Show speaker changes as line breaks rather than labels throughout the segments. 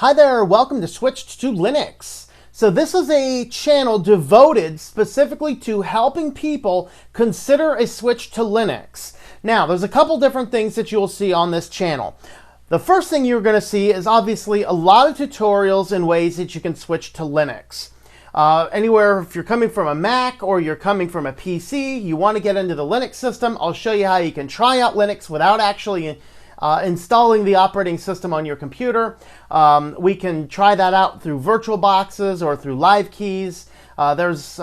Hi there, welcome to Switched to Linux. So this is a channel devoted specifically to helping people consider a switch to Linux. Now, there's a couple different things that you'll see on this channel. The first thing you're going to see is obviously a lot of tutorials and ways that you can switch to Linux. Anywhere, if you're coming from a Mac or you're coming from a PC, you want to get into the Linux system, I'll show you how you can try out Linux without actually installing the operating system on your computer. We can try that out through virtual boxes or through live keys. There's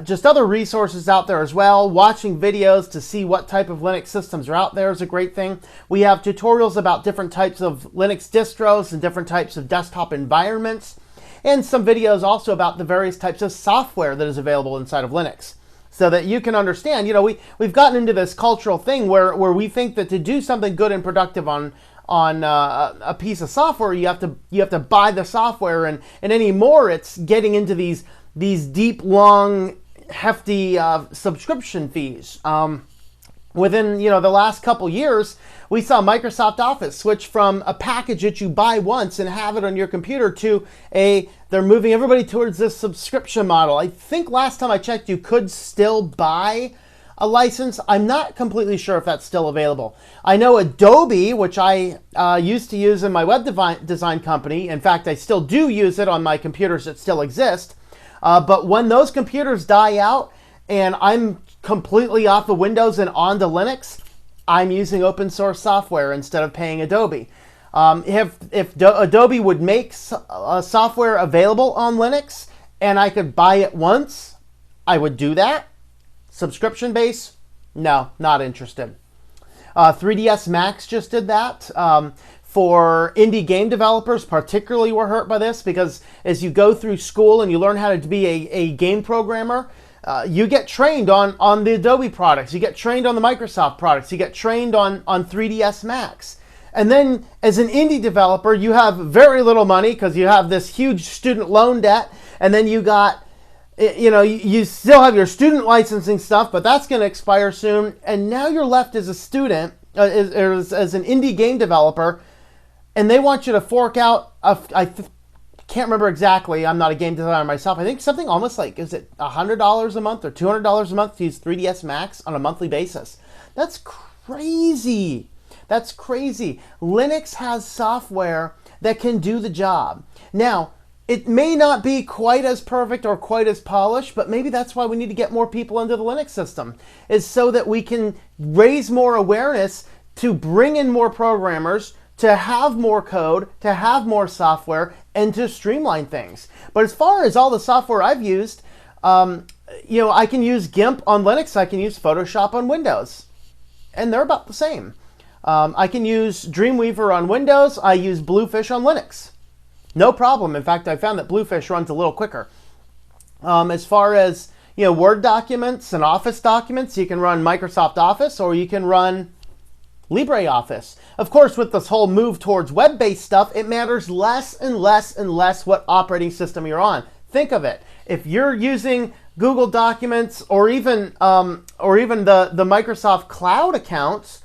just other resources out there as well. Watching videos to see what type of Linux systems are out there is a great thing. We have tutorials about different types of Linux distros and different types of desktop environments, and some videos also about the various types of software that is available inside of Linux, so that you can understand. You know, we've gotten into this cultural thing where we think that to do something good and productive on a piece of software, you have to buy the software, and anymore it's getting into these deep, long, hefty subscription fees. Within the last couple years, we saw Microsoft Office switch from a package that you buy once and have it on your computer to they're moving everybody towards this subscription model. I think last time I checked, you could still buy a license. I'm not completely sure if that's still available. I know Adobe, which I used to use in my web design company. In fact, I still do use it on my computers that still exist. But when those computers die out and I'm completely off of Windows and onto Linux, I'm using open source software instead of paying Adobe. If Adobe would make software available on Linux and I could buy it once, I would do that. Subscription base? No, not interested. 3ds Max just did that. For indie game developers particularly were hurt by this, because as you go through school and you learn how to be a game programmer, you get trained on the Adobe products, you get trained on the Microsoft products, you get trained on 3ds Max. And then as an indie developer, you have very little money because you have this huge student loan debt, and then you still have your student licensing stuff, but that's going to expire soon. And now you're left as a student, as an indie game developer, and they want you to fork out, I can't remember exactly, I'm not a game designer myself, I think something almost like, is it $100 a month or $200 a month to use 3ds Max on a monthly basis? That's crazy. That's crazy. Linux has software that can do the job. Now, it may not be quite as perfect or quite as polished, but maybe that's why we need to get more people into the Linux system, is so that we can raise more awareness to bring in more programmers, to have more code, to have more software, and to streamline things. But as far as all the software I've used, I can use GIMP on Linux, I can use Photoshop on Windows, and they're about the same. I can use Dreamweaver on Windows, I use Bluefish on Linux. No problem. In fact, I found that Bluefish runs a little quicker. As far as Word documents and Office documents, you can run Microsoft Office or you can run LibreOffice. Of course, with this whole move towards web-based stuff, it matters less and less and less what operating system you're on. Think of it. If you're using Google Documents or even the Microsoft Cloud accounts,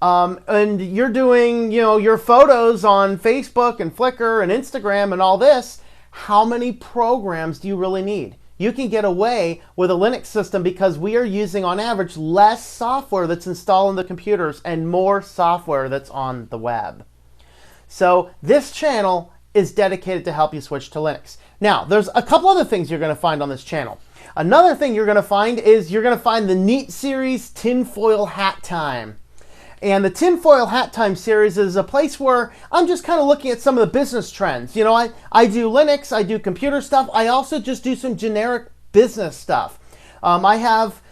and you're doing your photos on Facebook and Flickr and Instagram and all this, how many programs do you really need? You can get away with a Linux system because we are using, on average, less software that's installed on the computers and more software that's on the web. So this channel is dedicated to help you switch to Linux. Now, there's a couple other things you're going to find on this channel. Another thing you're going to find is you're going to find the Neat series Tinfoil Hat Time. And the Tinfoil Hat Time series is a place where I'm just kind of looking at some of the business trends. I do Linux, I do computer stuff. I also just do some generic business stuff. I have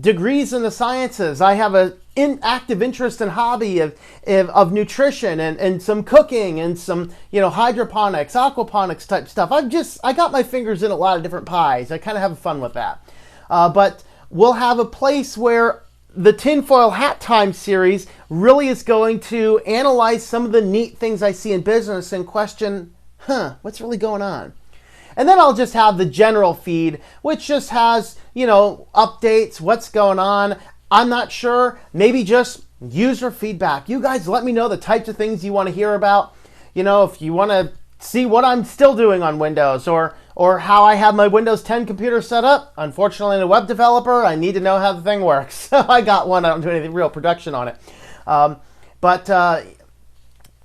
degrees in the sciences. I have an active interest and hobby of nutrition and some cooking and some hydroponics, aquaponics type stuff. I got my fingers in a lot of different pies. I kind of have fun with that. But we'll have a place where the Tinfoil Hat Time series really is going to analyze some of the neat things I see in business and question, what's really going on? And then I'll just have the general feed, which just has, updates, what's going on. I'm not sure, maybe just user feedback. You guys let me know the types of things you want to hear about. you know, if you want to see what I'm still doing on Windows, or how I have my Windows 10 computer set up. Unfortunately, I'm a web developer. I need to know how the thing works. So I got one. I don't do anything real production on it. You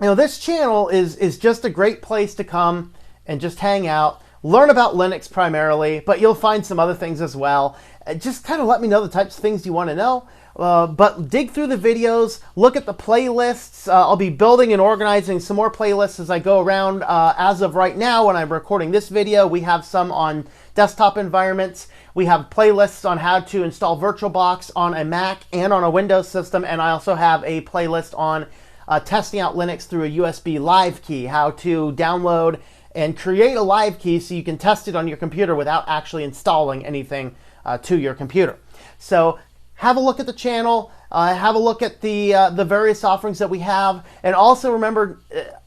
know, this channel is just a great place to come and just hang out, learn about Linux primarily, but you'll find some other things as well. Just kind of let me know the types of things you want to know. But dig through the videos, look at the playlists. I'll be building and organizing some more playlists as I go around. As of right now, when I'm recording this video, we have some on desktop environments. We have playlists on how to install VirtualBox on a Mac and on a Windows system. And I also have a playlist on testing out Linux through a USB live key, how to download and create a live key so you can test it on your computer without actually installing anything to your computer. So have a look at the channel, have a look at the various offerings that we have, and also remember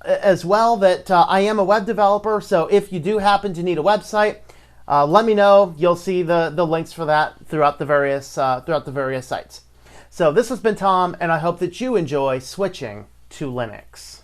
as well that I am a web developer, so if you do happen to need a website, let me know. You'll see the links for that throughout the various sites. So this has been Tom, and I hope that you enjoy switching to Linux.